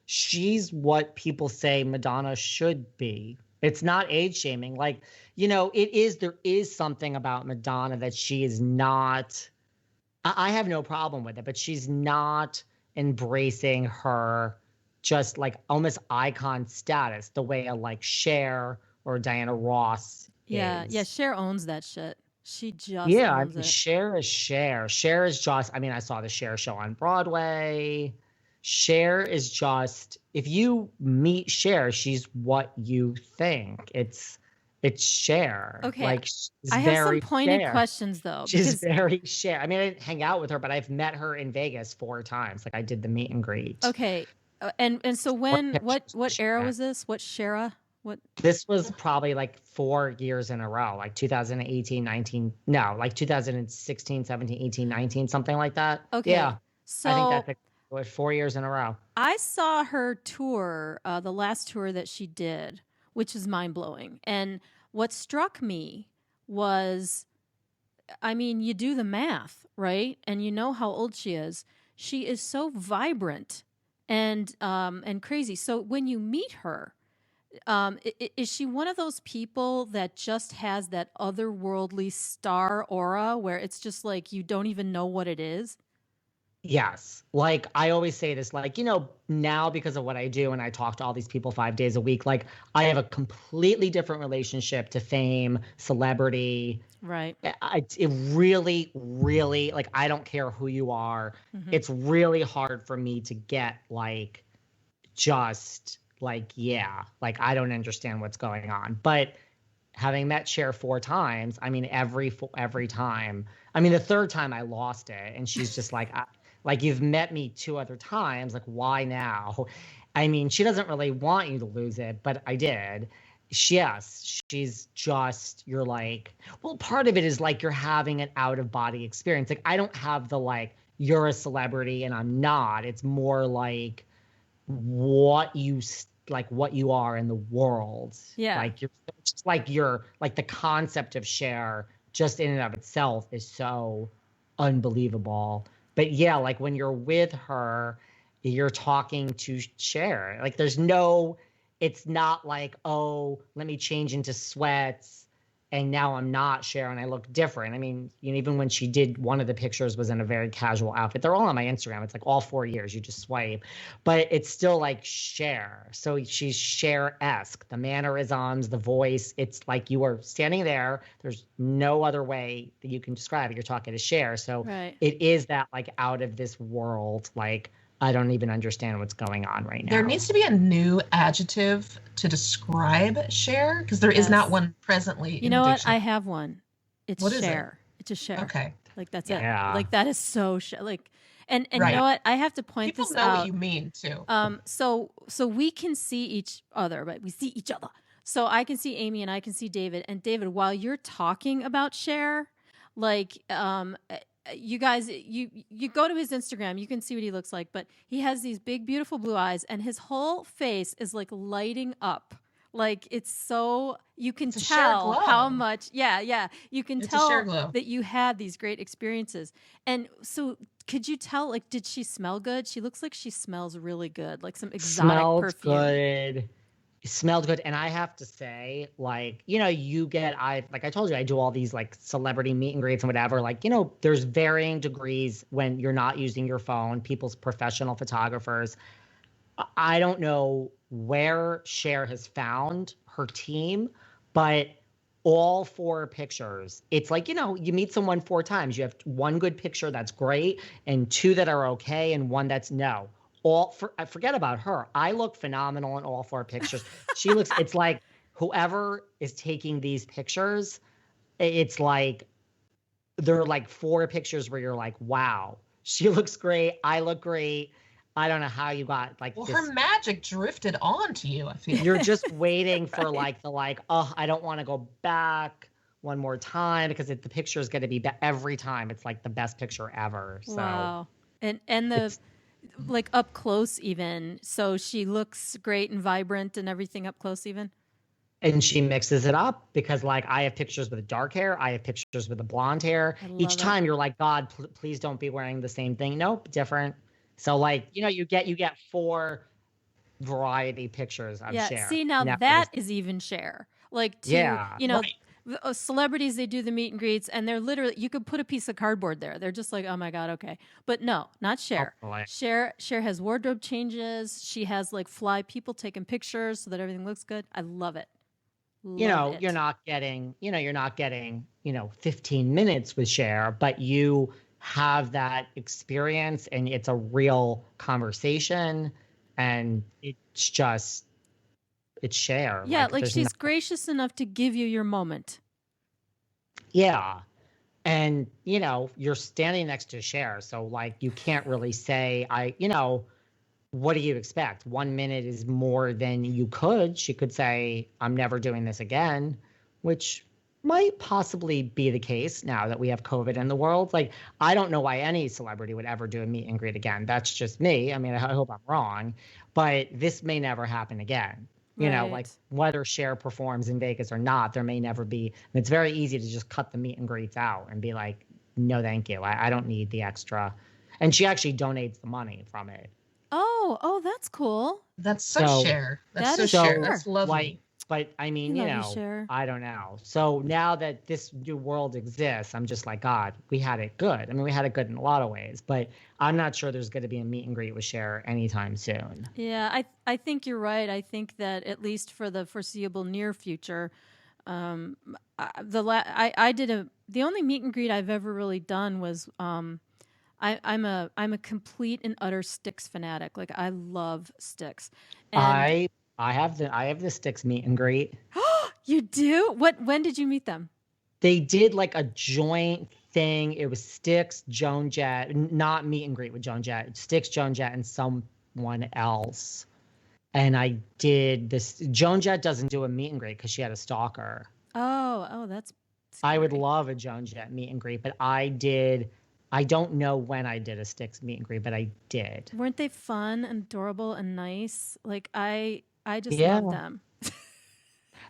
She's what people say Madonna should be. It's not age shaming. Like, there is something about Madonna that she is not, I have no problem with it, but she's not embracing her just like almost icon status the way a like Cher or Diana Ross is. Yeah, Cher owns that shit. She just owns it. Cher is Cher. Cher is just, I mean, I saw the Cher show on Broadway. Cher is just, if you meet Cher, she's what you think. It's Cher. Okay. Like, I have some pointed questions though. She's very Cher. I mean, I didn't hang out with her, but I've met her in Vegas 4 times. Like I did the meet and greet. Okay. And so what era was this? What Shera? What? This was probably like 4 years in a row, like 2018, 19, no, like 2016, 17, 18, 19, something like that. Okay. Yeah. So I think that's 4 years in a row. I saw her tour, the last tour that she did, which is mind blowing. And what struck me was, I mean, you do the math, right? And you know how old she is. She is so vibrant and crazy. So when you meet her, is she one of those people that just has that otherworldly star aura where it's just like you don't even know what it is? Yes. Like I always say this, like, now because of what I do and I talk to all these people 5 days a week, like I have a completely different relationship to fame, celebrity. Right. It really, really, like, I don't care who you are. Mm-hmm. It's really hard for me to get like, just like, yeah, like I don't understand what's going on. But having met Cher 4 times, I mean, every time, I mean, the 3rd time I lost it and she's just like, like you've met me 2 other times, like why now? I mean, she doesn't really want you to lose it, but I did. Yes, she's just, you're like, well, part of it is like you're having an out of body experience. Like, I don't have the like, you're a celebrity and I'm not. It's more like what you what you are in the world. Yeah. Like you're like the concept of Cher just in and of itself is so unbelievable. But yeah, like when you're with her, you're talking to Cher. Like it's not like, oh, let me change into sweats and now I'm not Cher and I look different. I mean, even when she did, one of the pictures was in a very casual outfit. They're all on my Instagram. It's like all 4 years, you just swipe, but it's still like Cher. So she's Cher-esque, the mannerisms, the voice. It's like you are standing there. There's no other way that you can describe it. You're talking to Cher. So It is that like out of this world, like, I don't even understand what's going on right now. There needs to be a new adjective to describe Cher, because there is not one presently. You know what? I have one. It's what Cher. It's just Cher. Okay. Like that's it. Like that is so Cher. Like, and you know what? I have to point People this know out. What you mean too. So we can see each other, right? We see each other. So I can see Amy and I can see David. And David, while you're talking about Cher, like, you guys, you go to his Instagram, you can see what he looks like, but he has these big, beautiful blue eyes and his whole face is like lighting up. Like it's so, you can tell how much, you can tell that you had these great experiences. And so could you tell, like, did she smell good? She looks like she smells really good, like some exotic perfume. Good. It smelled good. And I have to say, like, like I told you, I do all these like celebrity meet and greets and whatever. Like, there's varying degrees when you're not using your phone, people's professional photographers. I don't know where Cher has found her team, but all 4 pictures, it's like, you meet someone 4 times. You have 1 good picture that's great and 2 that are okay and 1 that's no. I forget about her. I look phenomenal in all 4 pictures. It's like whoever is taking these pictures, it's like, they're like 4 pictures where you're like, wow, she looks great. I look great. I don't know how you got like this. Her magic drifted onto you, I feel. You're just waiting for I don't want to go back one more time because the picture is going to be every time. It's like the best picture ever. So. Wow. And the like up close even. So she looks great and vibrant and everything up close even. And she mixes it up because like I have pictures with dark hair. I have pictures with the blonde hair. Each time you're like, God, please don't be wearing the same thing. Nope, different. So like, you get 4 variety pictures of Cher. See, now that is even Cher. Like, celebrities, they do the meet and greets and they're literally, you could put a piece of cardboard there. They're just like, oh my God, okay. But no, not Cher. Cher has wardrobe changes. She has like fly people taking pictures so that everything looks good. I love it. You're not getting 15 minutes with Cher, but you have that experience and it's a real conversation and it's Cher. Yeah, like she's gracious enough to give you your moment. Yeah. And, you're standing next to Cher. So like, you can't really say, what do you expect? 1 minute is more than you could. She could say, I'm never doing this again, which might possibly be the case now that we have COVID in the world. Like, I don't know why any celebrity would ever do a meet and greet again. That's just me. I mean, I hope I'm wrong, but this may never happen again. Like whether Cher performs in Vegas or not, there may never be. And it's very easy to just cut the meet and greets out and be like, no, thank you. I don't need the extra. And she actually donates the money from it. Oh, that's cool. That's so Cher. That's so Cher. That's lovely. But I mean, I don't know. So now that this new world exists, I'm just like, God, we had it good. I mean, we had it good in a lot of ways, but I'm not sure there's going to be a meet and greet with Cher anytime soon. Yeah, I think you're right. I think that at least for the foreseeable near future, the only meet and greet I've ever really done was I'm a complete and utter Styx fanatic. Like I love Styx. And I have the Styx meet and greet. You do? When did you meet them? They did like a joint thing. It was Styx, Joan Jett, not meet and greet with Joan Jett. Styx, Joan Jett, and someone else. And I did this. Joan Jett doesn't do a meet and greet because she had a stalker. Oh, that's scary. I would love a Joan Jett meet and greet, but I did. I don't know when I did a Styx meet and greet, but I did. Weren't they fun and adorable and nice? Like I just love them.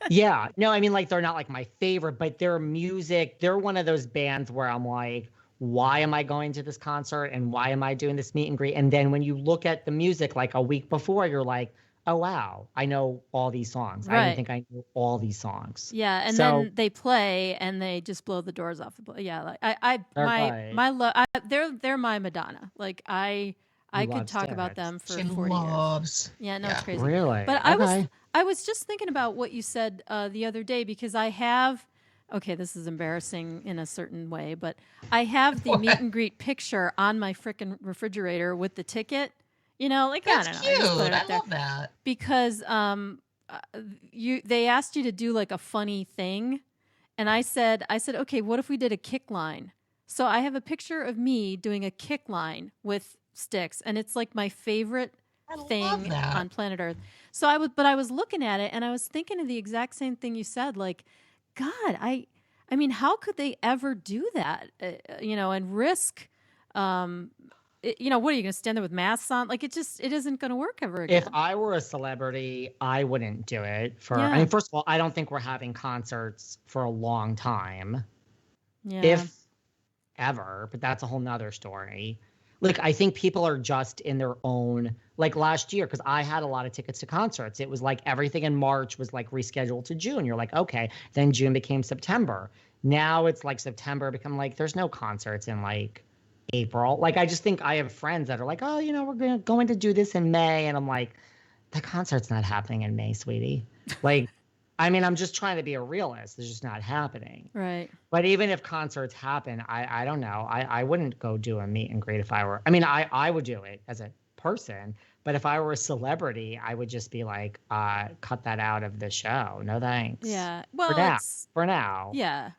Yeah. No, I mean, like, they're not like my favorite, but their music, they're one of those bands where I'm like, why am I going to this concert and why am I doing this meet and greet? And then when you look at the music like a week before, you're like, oh, wow, I know all these songs. Right. I didn't think I knew all these songs. Yeah. And then they play and they just blow the doors off the place. Yeah. Like they're my Madonna. Like I could talk about them for 40 years. Yeah, no, it's crazy. Really? But I was just thinking about what you said the other day because I have, okay, this is embarrassing in a certain way, but I have the meet and greet picture on my frickin' refrigerator with the ticket. You know, like that's I don't cute. know. I love that because they asked you to do like a funny thing, and I said, okay, what if we did a kick line? So I have a picture of me doing a kick line with Styx, and it's like my favorite thing on planet Earth. So I was looking at it and I was thinking of the exact same thing you said. Like, God, I mean, how could they ever do that? And risk. What are you going to stand there with masks on? Like, it isn't going to work ever again. If I were a celebrity, I wouldn't do it. I mean, first of all, I don't think we're having concerts for a long time. Yeah. If ever, but that's a whole nother story. Like, I think people are just in their own, like last year, because I had a lot of tickets to concerts. It was like everything in March was like rescheduled to June. You're like, okay. Then June became September. Now it's like September become like, there's no concerts in like April. Like, I just think I have friends that are like, oh, we're going to do this in May. And I'm like, the concert's not happening in May, sweetie. Like, I mean, I'm just trying to be a realist. It's just not happening. Right. But even if concerts happen, I don't know. I wouldn't go do a meet and greet if I were. I mean, I would do it as a person. But if I were a celebrity, I would just be like, cut that out of the show. No thanks. Yeah. Well, for now. Yeah.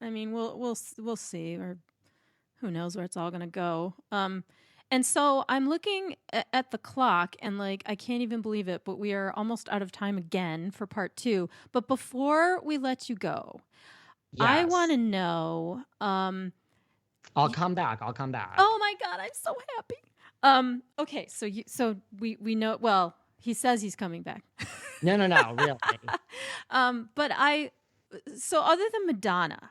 I mean, we'll see, or who knows where it's all going to go. And so I'm looking at the clock and like, I can't even believe it, but we are almost out of time again for part 2. But before we let you go, yes. I want to know. I'll come back. Oh my God. I'm so happy. Okay. So we know, well, he says he's coming back. No, really. So other than Madonna,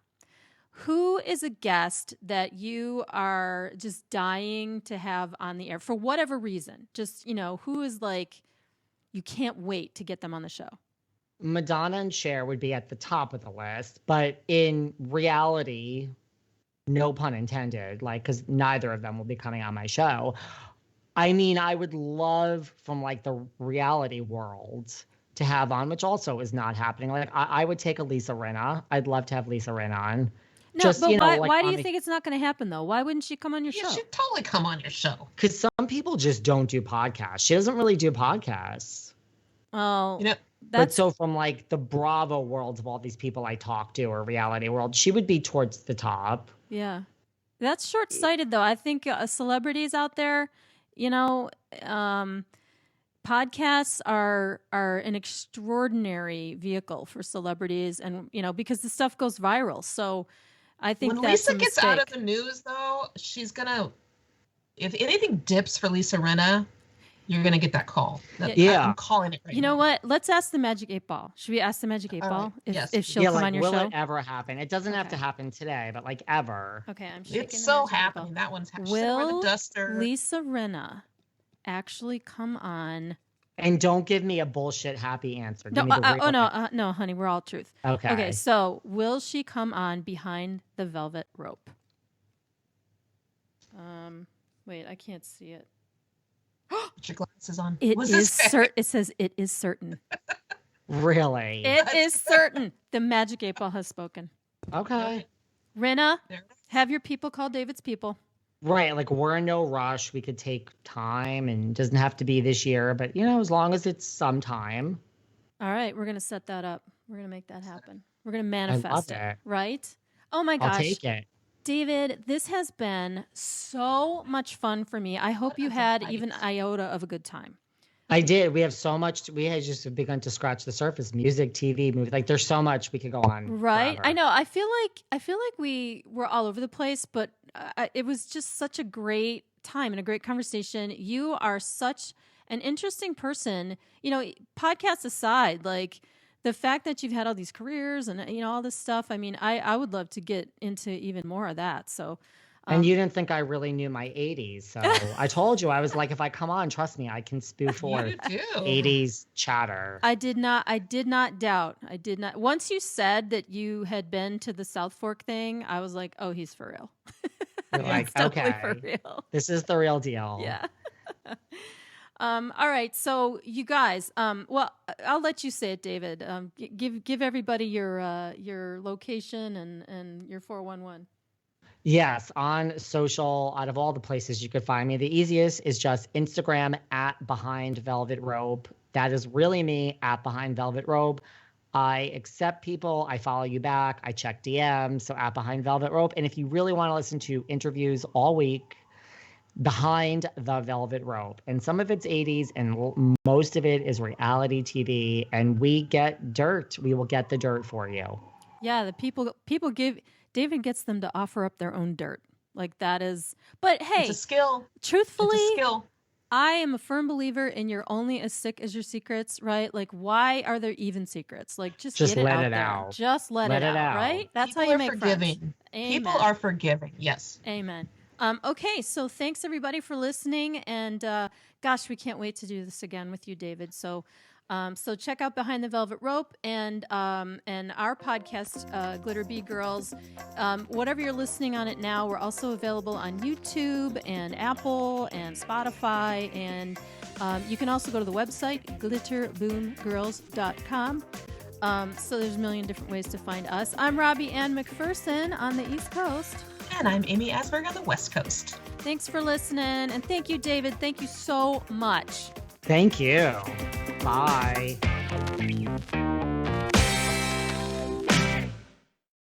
who is a guest that you are just dying to have on the air for whatever reason? Just, who is like, you can't wait to get them on the show? Madonna and Cher would be at the top of the list, but in reality, no pun intended, like, because neither of them will be coming on my show. I mean, I would love from like the reality world to have on, which also is not happening. Like, I would take a Lisa Rinna. I'd love to have Lisa Rinna on. No, just, but why do you think it's not going to happen, though? Why wouldn't she come on your show? She'd totally come on your show. Because some people just don't do podcasts. She doesn't really do podcasts. Oh, but so from like the Bravo worlds of all these people I talk to, or reality world, she would be towards the top. Yeah, that's short-sighted, though. I think celebrities out there, podcasts are an extraordinary vehicle for celebrities, and because the stuff goes viral. So I think when Lisa gets out of the news, though, she's gonna. If anything dips for Lisa Rinna, you're gonna get that call. I'm calling it right now. You know what? Let's ask the Magic 8 Ball. Should we ask the Magic 8 Ball if she'll come on your show? Will it ever happen? It doesn't have to happen today, but like ever. Okay, I'm shaking. It's so happening. That one's happening. Will Lisa Rinna actually come on? And don't give me a bullshit happy answer. No, no, honey, we're all truth. Okay, so will she come on Behind the Velvet Rope? Wait, I can't see it. Put your glasses on. It says it is certain. Really? It is certain. The Magic 8 Ball has spoken. Okay. Rinna, have your people call David's people. Right, like we're in no rush. We could take time, and it doesn't have to be this year, but as long as it's sometime. All right, we're gonna set that up. We're gonna make that happen. We're gonna manifest it. Right? Oh my gosh, I'll take it. David, this has been so much fun for me. I hope you had even iota of a good time. I did. We have so much. We had just begun to scratch the surface. Music, TV, movie. Like there's so much we could go on. Right. Forever. I know. I feel like we were all over the place, but it was just such a great time and a great conversation. You are such an interesting person. You know, podcasts aside, like the fact that you've had all these careers and all this stuff. I mean, I would love to get into even more of that. So. And you didn't think I really knew my 80s. So I told you, I was like, if I come on, trust me, I can spew forth 80s chatter. I did not doubt. I did not. Once you said that you had been to the South Fork thing, I was like, oh, he's for real. You're like, okay, for real. This is the real deal. Yeah. All right. So you guys, well, I'll let you say it, David. Give everybody your location and your 411. Yes, on social, out of all the places you could find me, the easiest is just Instagram at Behind Velvet Robe. That is really me, at Behind Velvet Robe. I accept people. I follow you back. I check DMs, so at Behind Velvet Robe. And if you really want to listen to interviews all week, Behind the Velvet Robe. And some of it's 80s and most of it is reality TV. And we get dirt. We will get the dirt for you. Yeah, the people give... David gets them to offer up their own dirt. Like that is, but hey, it's a skill. Truthfully, it's a skill. I am a firm believer in you're only as sick as your secrets, right? Like, why are there even secrets? Like, just get it out there. Just let it out, right? That's People how you are make forgiving. friends. Amen. People are forgiving. Yes. Amen. Okay, so thanks everybody for listening, and gosh, we can't wait to do this again with you, David. So check out Behind the Velvet Rope and our podcast, Glitter Bee Girls. Whatever you're listening on it now, we're also available on YouTube and Apple and Spotify. And you can also go to the website, glitterboomgirls.com. So there's a million different ways to find us. I'm Robbie Ann McPherson on the East Coast. And I'm Amy Asberg on the West Coast. Thanks for listening. And thank you, David. Thank you so much. Thank you. Bye.